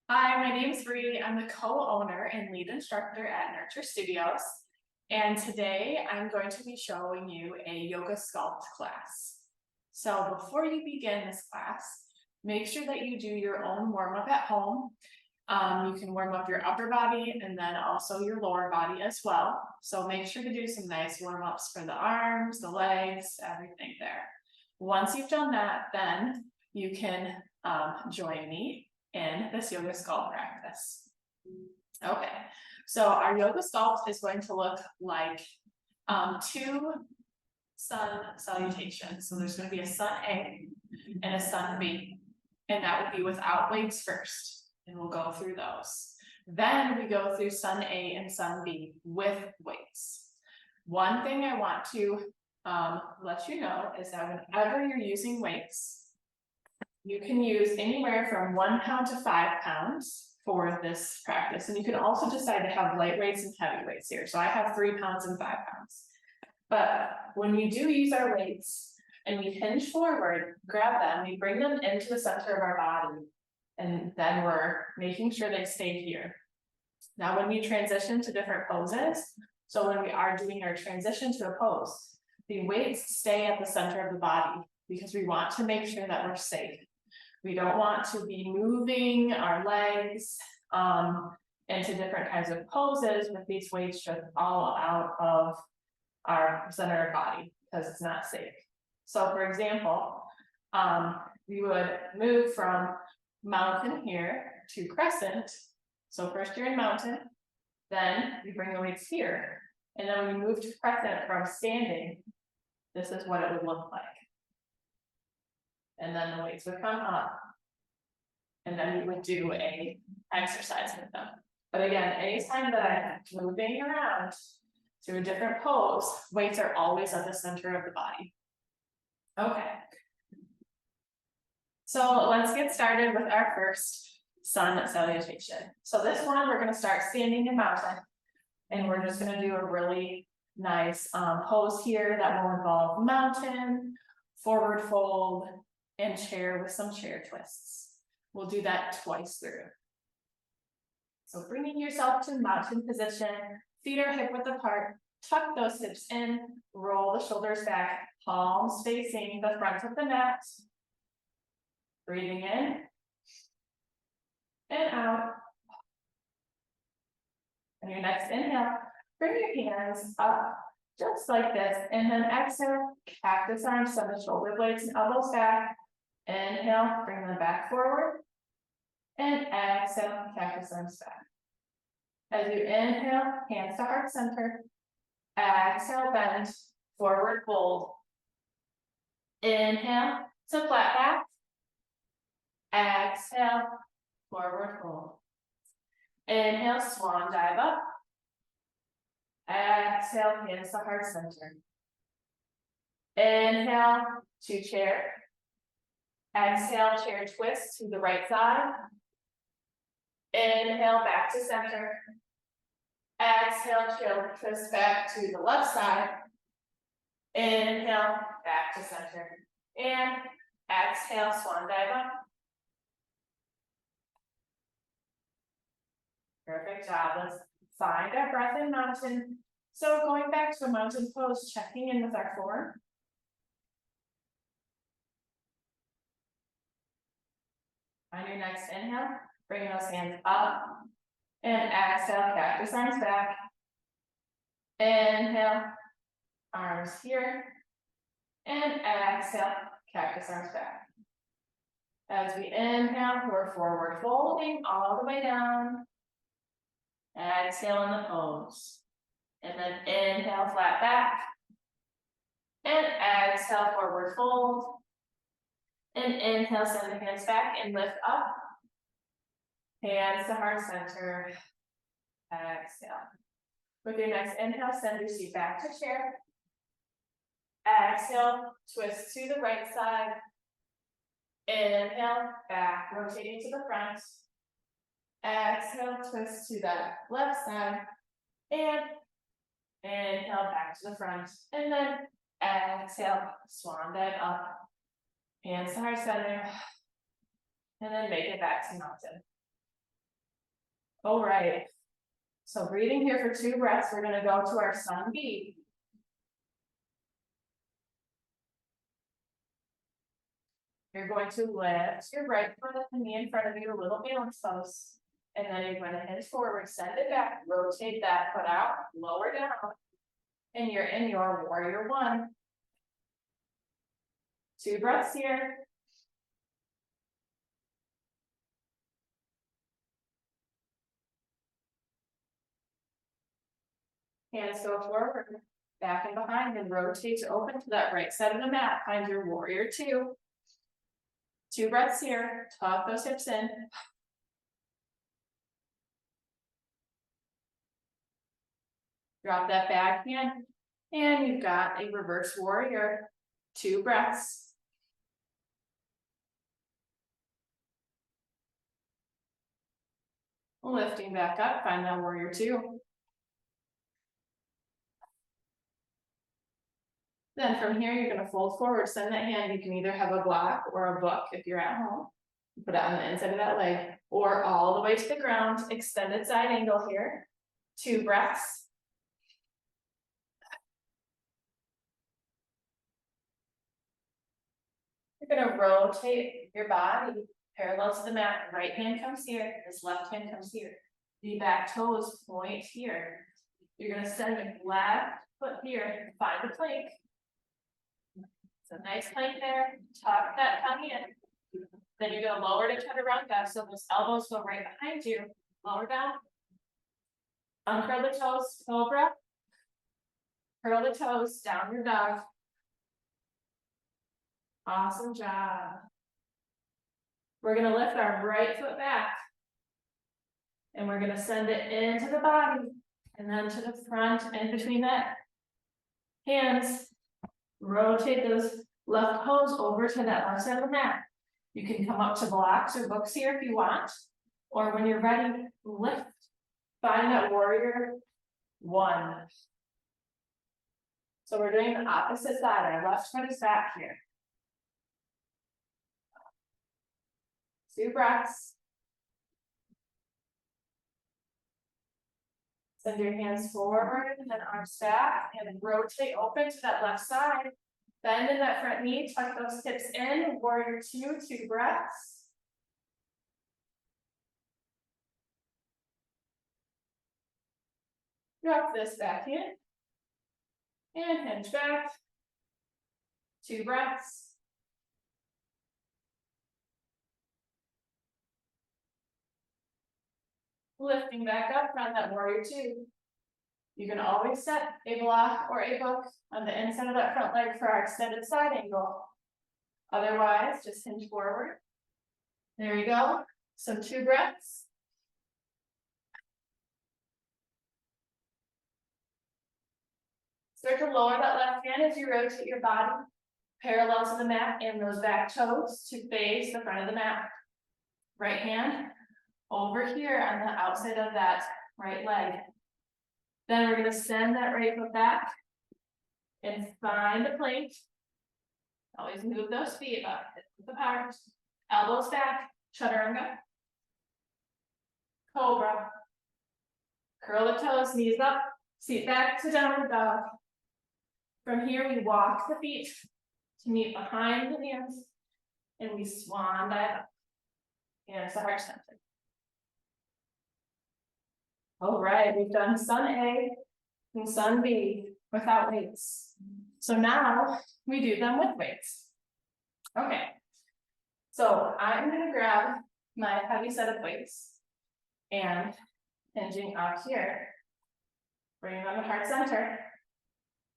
Hi, my name's Bree. I'm the co-owner and lead instructor at Nurture Studios. And today I'm going to be showing you a yoga sculpt class. So before you begin this class, make sure that you do your own warm-up at home. You can warm up your upper body and then also your lower body as well. So make sure to do some nice warm-ups for the arms, the legs, everything there. Once you've done that, then you can join me in this yoga sculpt practice. Okay, so our yoga sculpt is going to look like two sun salutations. So there's going to be a sun A and a sun B, and that would be without weights first, and we'll go through those. Then we go through sun A and sun B with weights. One thing I want to let you know is that whenever you're using weights, you can use anywhere from 1 pound to 5 pounds for this practice. And you can also decide to have light weights and heavy weights here. So I have 3 pounds and 5 pounds. But when we do use our weights and we hinge forward, grab them, we bring them into the center of our body, and then we're making sure they stay here. Now, when we transition to different poses, so when we are doing our transition to a pose, the weights stay at the center of the body because we want to make sure that we're safe. We don't want to be moving our legs into different kinds of poses with these weights just all out of our center of body because it's not safe. So for example, we would move from mountain here to crescent. So first you're in mountain, then we bring the weights here. And then when we move to crescent from standing, this is what it would look like. And then the weights would come up. And then we would do a exercise with them. But again, anytime that I'm moving around to a different pose, weights are always at the center of the body. Okay. So let's get started with our first sun salutation. So this one, we're going to start standing in mountain. And we're just going to do a really nice pose here that will involve mountain, forward fold, and chair with some chair twists. We'll do that twice through. So bringing yourself to mountain position, feet are hip width apart, tuck those hips in, roll the shoulders back, palms facing the front of the mat. Breathing in and out. And your next inhale, bring your hands up just like this, and then exhale, cactus arms, send the shoulder blades and elbows back. Inhale, bring them back forward. And exhale, cactus arms back. As you inhale, hands to heart center. Exhale, bend, forward fold. Inhale to flat back. Exhale, forward fold. Inhale, swan dive up. Exhale, hands to heart center. Inhale to chair. Exhale, chair twist to the right side. Inhale, back to center. Exhale, chair twist back to the left side. Inhale, back to center. And exhale, swan dive up. Perfect job. Let's find our breath in mountain. So going back to a mountain pose, checking in with our form. On your next inhale, bring those hands up. And exhale, cactus arms back. Inhale, arms here. And exhale, cactus arms back. As we inhale, we're forward folding all the way down. Exhale in the pose. And then inhale, flat back. And exhale, forward fold. And inhale, send the hands back and lift up. Hands to heart center. Exhale. With your next inhale, send your seat back to chair. Exhale, twist to the right side. Inhale, back, rotating to the front. Exhale, twist to that left side. And inhale, back to the front. And then exhale, swan dive up. Hands to heart center. And then make it back to mountain. All right. So breathing here for 2 breaths, we're gonna go to our sun B. You're going to lift your right foot up and knee in front of you, a little balance pose. And then you're going to hinge forward, send it back, rotate that foot out, lower down. And you're in your warrior 1. 2 breaths here. Hands go forward, back and behind, and rotate to open to that right side of the mat. Find your warrior 2. 2 breaths here, tuck those hips in. Drop that back hand, and you've got a reverse warrior. 2 breaths. Lifting back up, find that warrior 2. Then from here, you're gonna fold forward, send that hand. You can either have a block or a book if you're at home. Put it on the inside of that leg, or all the way to the ground, extended side angle here. 2 breaths. You're gonna rotate your body parallel to the mat. Right hand comes here, this left hand comes here. The back toes point here. You're gonna send the left foot here, find the plank. It's a nice plank there, tuck that tummy in. Then you're gonna lower to chaturanga, so those elbows go right behind you. Lower down. Uncurl the toes, cobra. Curl the toes, down your dog. Awesome job. We're gonna lift our right foot back. And we're gonna send it into the body. And then to the front and between that. Hands. Rotate those left toes over to that left side of the mat. You can come up to blocks or books here if you want. Or when you're ready, lift. Find that warrior 1. So we're doing the opposite side. Our left foot is back here. 2 breaths. Send your hands forward and then arms back and rotate open to that left side. Bend in that front knee, tuck those hips in, warrior 2, 2 breaths. Drop this back in. And hinge back. 2 breaths. Lifting back up, find that warrior 2. You can always set a block or a book on the inside of that front leg for our extended side angle. Otherwise, just hinge forward. There you go. So 2 breaths. Start to lower that left hand as you rotate your body parallel to the mat and those back toes to face the front of the mat. Right hand over here on the outside of that right leg. Then we're going to send that right foot back and find a plank. Always move those feet up with the power. Elbows back, chaturanga. Cobra. Curl the toes, knees up, seat back to downward dog. From here, we walk the feet to meet behind the hands, and we swan dive up. And the heart center. All right, we've done sun A and sun B without weights. So now we do them with weights. Okay, so I'm gonna grab my heavy set of weights and hinging up here, bringing on the heart center.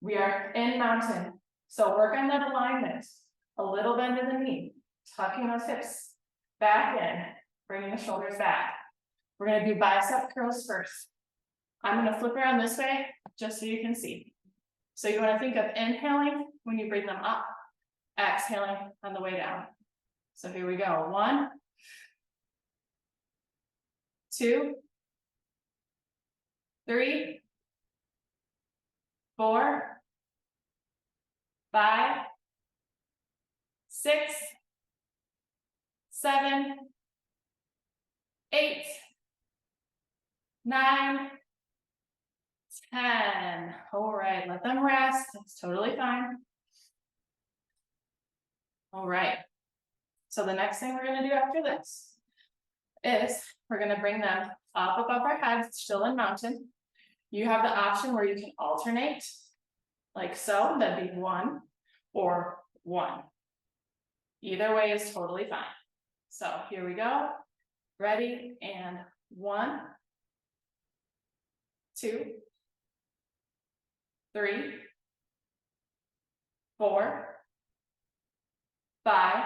We are in mountain, so work on that alignment. A little bend in the knee, tucking those hips back in, bringing the shoulders back. We're gonna do bicep curls first. I'm gonna flip around this way, just so you can see. So you wanna think of inhaling when you bring them up, exhaling on the way down. So here we go, 1, 2, 3, 4, 5, 6, 7, 8, 9, 10. All right, let them rest. That's totally fine. All right. So the next thing we're going to do after this is we're going to bring them up above our heads, still in mountain. You have the option where you can alternate, like so. That'd be 1 or 1. Either way is totally fine. So here we go. Ready, and 1, 2, 3, 4, 5,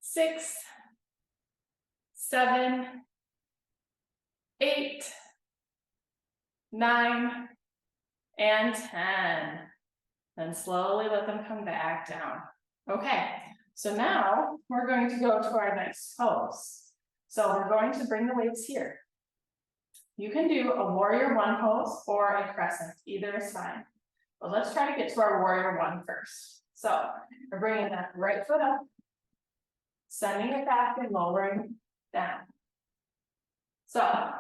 6, 7, 8, 9, and 10. Then slowly let them come back down. Okay, so now we're going to go to our next pose. So we're going to bring the weights here. You can do a warrior 1 pose or a crescent, either is fine. But let's try to get to our warrior 1 first. So we're bringing that right foot up, sending it back and lowering down. So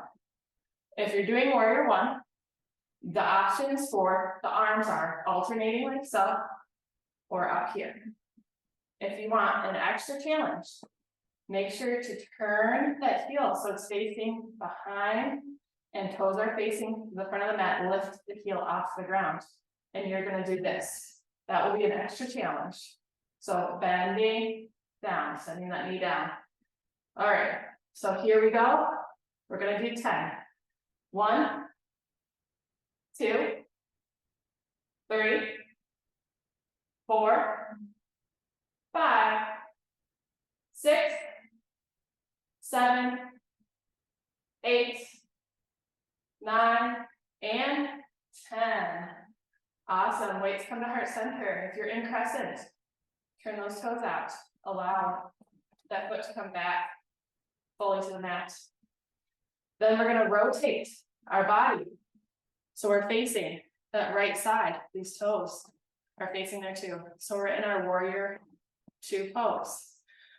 if you're doing warrior 1, the options for the arms are alternating like so or up here. If you want an extra challenge, make sure to turn that heel so it's facing behind and toes are facing the front of the mat. Lift the heel off the ground. And you're going to do this. That will be an extra challenge. So bending down, sending that knee down. All right, so here we go. We're going to do 10. 1, 2, 3, 4, 5, 6, 7, 8, 9, and 10. Awesome. Weights come to heart center. If you're in crescent, turn those toes out. Allow that foot to come back fully to the mat. Then we're going to rotate our body. So we're facing that right side. These toes are facing there too. So we're in our warrior 2 pose.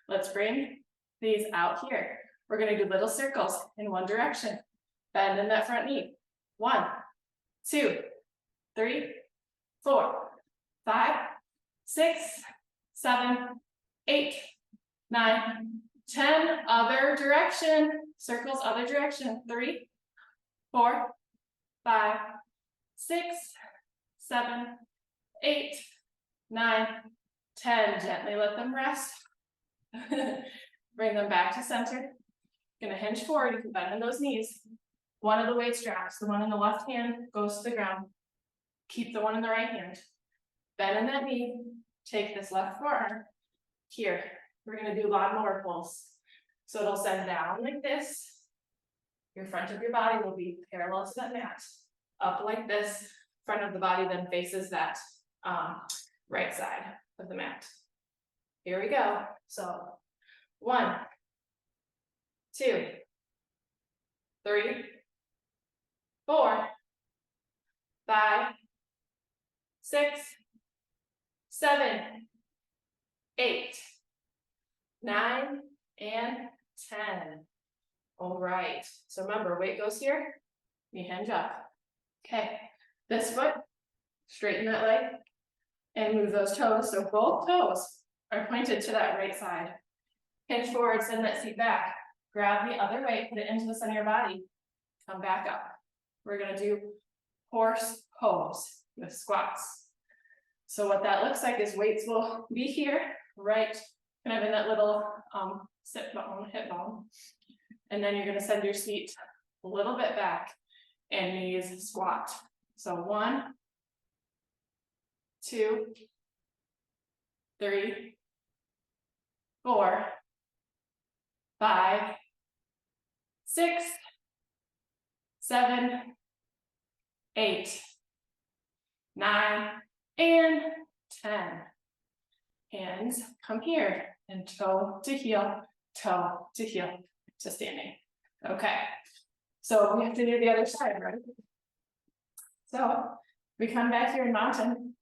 Let's bring these out here. We're going to do little circles in one direction. Bend in that front knee. 1, 2, 3, 4, 5, 6, 7, 8, 9, 10. Other direction. Circles other direction. 3, 4, 5, 6, 7, 8, 9, 10. Gently let them rest. Bring them back to center. Gonna hinge forward. You can bend in those knees. One of the weight straps, the one in the left hand, goes to the ground. Keep the one in the right hand. Bend in that knee. Take this left forearm. Here, we're gonna do lawnmower pulls. So it'll send down like this. Your front of your body will be parallel to that mat. Up like this. Front of the body then faces that right side of the mat. Here we go. So 1, 2, 3, 4, 5, 6, 7, 8, 9, and 10. All right. So remember, weight goes here. You hinge up. Okay. This foot, straighten that leg, and move those toes. So both toes are pointed to that right side. Hinge forward, send that seat back. Grab the other weight, put it into the center of your body. Come back up. We're going to do horse pose with squats. So what that looks like is weights will be here, right, kind of in that little sit bone, hip bone. And then you're going to send your seat a little bit back and knees squat. So 1, 2, 3, 4, 5, 6, 7, 8, 9, and 10. Hands come here and toe to heel to standing. Okay, so we have to do the other side, right? So we come back here in mountain.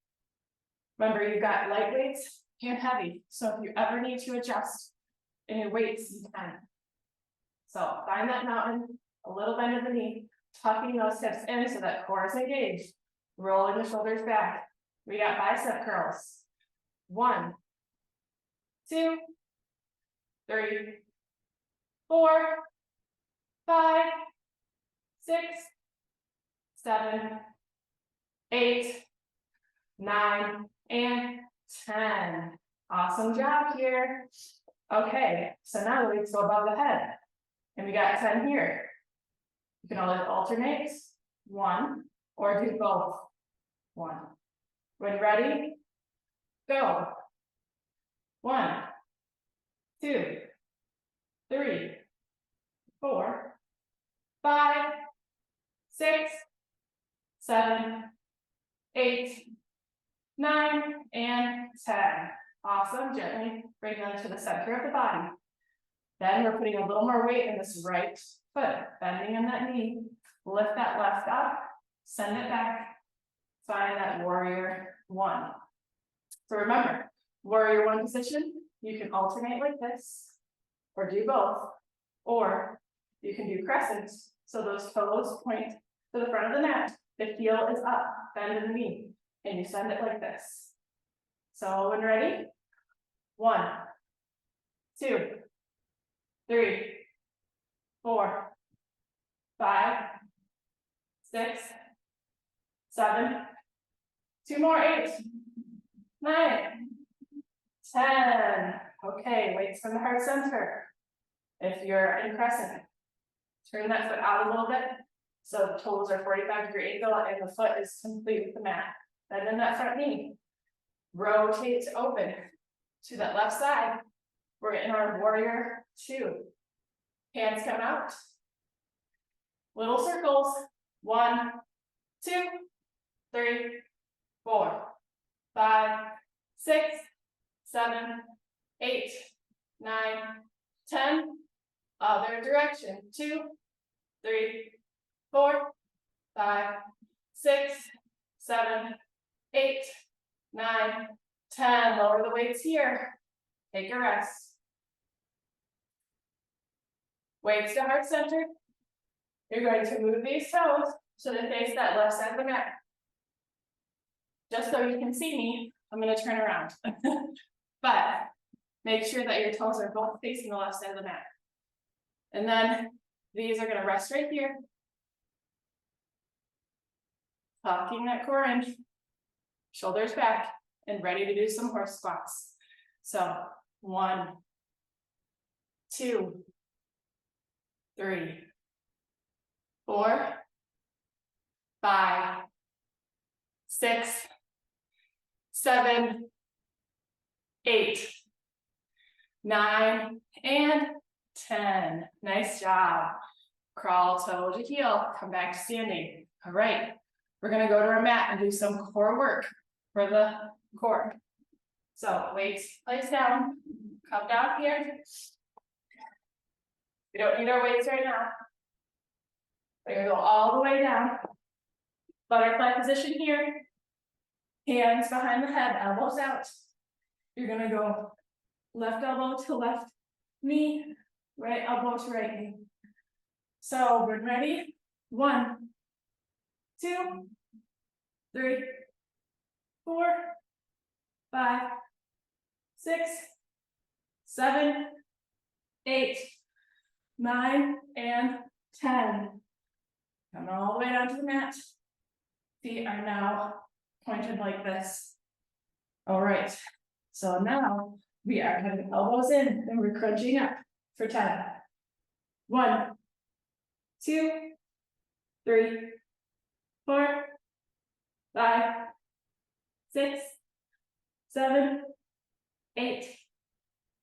Remember, you've got light weights and heavy. So if you ever need to adjust in your weights, you can. So find that mountain, A little bend of the knee, tucking those hips in so that core is engaged. Rolling the shoulders back. We got bicep curls. 1, 2, 3, 4, 5, 6, 7, 8, 9, and 10. Awesome job here. Okay, so now the weights go above the head. And we got 10 here. You can always alternate 1 or do both. 1. When ready, go. 1, 2, 3, 4, 5, 6, 7, 8, 9, and 10. Awesome. Gently bring them to the center of the body. Then we're putting a little more weight in this right foot, bending in that knee. Lift that left up, send it back. Find that warrior 1. So remember, warrior 1 position, you can alternate like this, or do both, or you can do crescents. So those toes point to the front of the mat. The heel is up, bend in the knee, and you send it like this. So when ready, 1, 2, 3, 4, 5, 6, 7, 2 more, 8, 9, 10. Okay, weights from the heart center. If you're in crescent, turn that foot out a little bit so the toes are 45-degree angle and the foot is complete with the mat. Bend in that front knee. Rotate open to that left side. We're in our warrior 2. Hands come out. Little circles. 1, 2, 3, 4, 5, 6, 7, 8, 9, 10. Other direction. 2, 3, 4, 5, 6, 7, 8, 9, 10. Lower the weights here. Take a rest. Weights to heart center. You're going to move these toes so they face that left side of the mat. Just so you can see me, I'm going to turn around. But make sure that your toes are both facing the left side of the mat. And then these are going to rest right here. Tucking that core in, shoulders back, and ready to do some horse squats. So 1, 2, 3, 4, 5, 6, 7, 8, 9, and 10. Nice job. Crawl toe to heel, come back to standing. All right, we're gonna go to our mat and do some core work for the core. So weights placed down, come down here. We don't need our weights right now. We're gonna go all the way down. Butterfly position here. Hands behind the head, elbows out. You're gonna go left elbow to left knee, right elbow to right knee. So we're ready. 1, 2, 3, 4, 5, 6, 7, 8, 9, and 10. Come all the way down to the mat. Feet are now pointed like this. All right. So now we are having elbows in and we're crunching up for 10. 1, 2, 3, 4, 5, 6, 7, 8,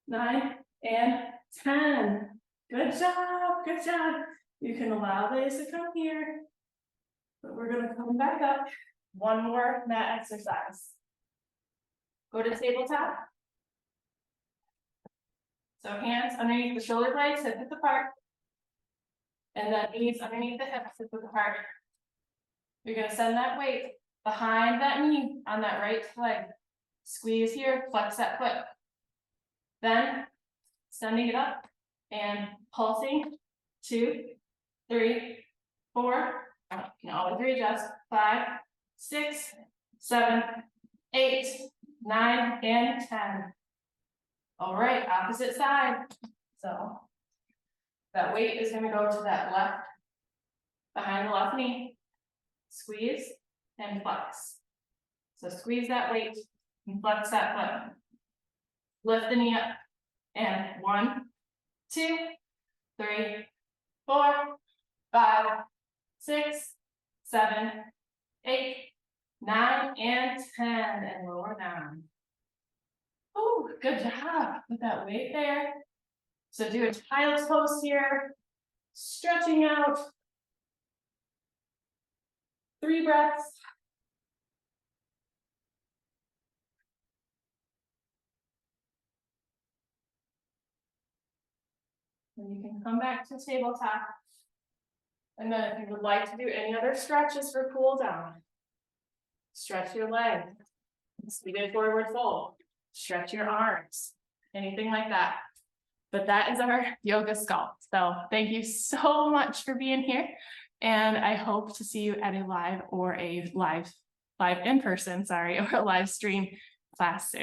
9, and 10. Good job, good job. You can allow these to come here, but we're gonna come back up. One more mat exercise. Go to tabletop. So hands underneath the shoulder blades, hip width apart. And then knees underneath the hips, hip width apart. You're gonna send that weight behind that knee on that right leg. Squeeze here, flex that foot. Then sending it up and pulsing. 2, 3, 4, you can always readjust, 5, 6, 7, 8, 9, and 10. All right, opposite side. So that weight is going to go to that left, behind the left knee. Squeeze and flex. So squeeze that weight and flex that foot. Lift the knee up. And 1, 2, 3, 4, 5, 6, 7, 8, 9, and 10. And lower down. Oh, good job. Put that weight there. So do a child's pose here. Stretching out. 3 breaths. And you can come back to tabletop. And then if you would like to do any other stretches for cool down, stretch your leg, speeded forward fold, stretch your arms, anything like that. But that is our yoga sculpt. So thank you so much for being here. And I hope to see you at a live in person, or a live stream class soon.